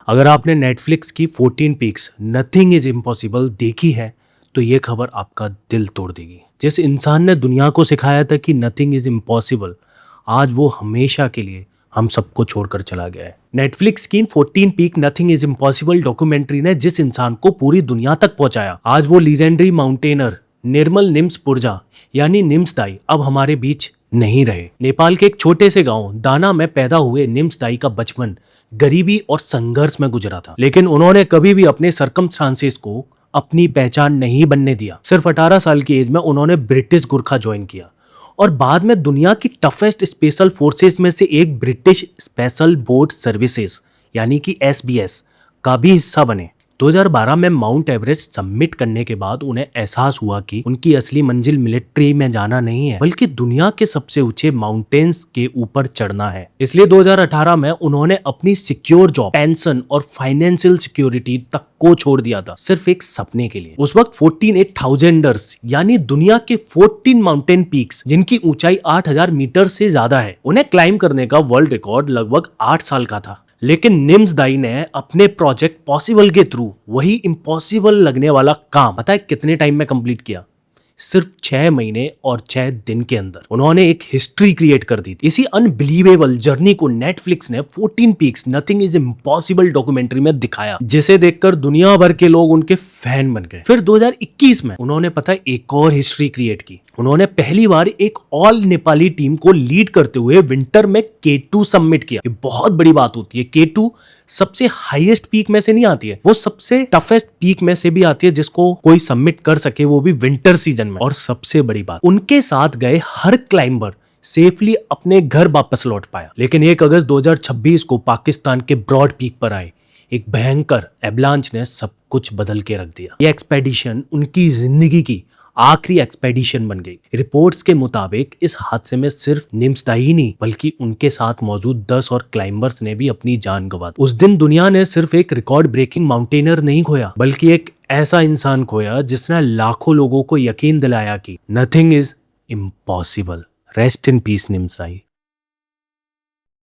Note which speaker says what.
Speaker 1: अगर आपने नेटफ्लिक्स की 14 पीक्स नथिंग इज इम्पॉसिबल देखी है तो ये खबर आपका दिल तोड़ देगी। जिस इंसान ने दुनिया को सिखाया था कि नथिंग इज इम्पॉसिबल, आज वो हमेशा के लिए हम सबको छोड़कर चला गया है। नेटफ्लिक्स की 14 peak nothing is impossible documentary ने जिस इंसान को पूरी दुनिया तक पहुंचाया, आज वो लीजेंडरी माउंटेनर निर्मल निम्स पुरजा यानी निम्स दाई अब हमारे बीच नहीं रहे। नेपाल के एक छोटे से गांव दाना में पैदा हुए निम्स दाई का बचपन गरीबी और संघर्ष में गुजरा था, लेकिन उन्होंने कभी भी अपने सरकमस्टांसेस को अपनी पहचान नहीं बनने दिया। सिर्फ 18 साल की एज में उन्होंने ब्रिटिश गुरखा ज्वाइन किया और बाद में दुनिया की टफेस्ट स्पेशल फोर्सेस में से एक ब्रिटिश स्पेशल बोर्ड सर्विसेज यानी कि SBS का भी हिस्सा बने। 2012 में माउंट एवरेस्ट सबमिट करने के बाद उन्हें एहसास हुआ कि उनकी असली मंजिल मिलिट्री में जाना नहीं है, बल्कि दुनिया के सबसे ऊंचे माउंटेन्स के ऊपर चढ़ना है। इसलिए 2018 में उन्होंने अपनी सिक्योर जॉब, पेंशन और फाइनेंशियल सिक्योरिटी तक को छोड़ दिया था, सिर्फ एक सपने के लिए। उस वक्त 14 8000ers यानी दुनिया के 14 माउंटेन पीक्स जिनकी ऊंचाई 8000 मीटर से ज्यादा है, उन्हें क्लाइम करने का वर्ल्ड रिकॉर्ड लगभग 8 साल का था। लेकिन निम्स दाई ने अपने प्रोजेक्ट पॉसिबल के थ्रू वही इम्पॉसिबल लगने वाला काम पता है कितने टाइम में कंप्लीट किया? सिर्फ 6 महीने और 6 दिन के अंदर उन्होंने एक हिस्ट्री क्रिएट कर दी थी। इसी अनबिलीवेबल जर्नी को नेटफ्लिक्स ने 14 peaks nothing is impossible documentary में दिखाया, जिसे देखकर दुनिया भर के लोग उनके फैन बन गए। फिर 2021 में उन्होंने पता है एक और हिस्ट्री क्रिएट की। उन्होंने पहली बार एक ऑल नेपाली टीम को लीड करते हुए विंटर में K2 सबमिट किया। ये बहुत बड़ी बात होती है। K2 सबसे हाईएस्ट पीक में से नहीं आती है, वो सबसे टफेस्ट पीक में से भी आती है जिसको कोई सबमिट कर सके, वो भी विंटर सीजन में। और सबसे बड़ी बात, उनके साथ गए हर क्लाइंबर सेफली अपने घर वापस लौट पाया। लेकिन 1 अगस्त 2026 को पाकिस्तान के ब्रॉड पीक पर आए एक भयंकर एवलांच ने सब कुछ बदल के रख दिया। ये एक्सपेडिशन उनकी जिंदगी की आखिरी एक्सपेडिशन बन गई। रिपोर्ट्स के मुताबिक इस हादसे में सिर्फ निम्स दाई ही नहीं बल्कि उनके साथ मौजूद 10 और क्लाइंबर्स ने भी अपनी जान गंवा दी। उस दिन दुनिया ने सिर्फ एक रिकॉर्ड ब्रेकिंग माउंटेनर नहीं खोया, बल्कि एक ऐसा इंसान खोया जिसने लाखों लोगों को यकीन दिलाया कि nothing is impossible. Rest in peace NIMS Dai.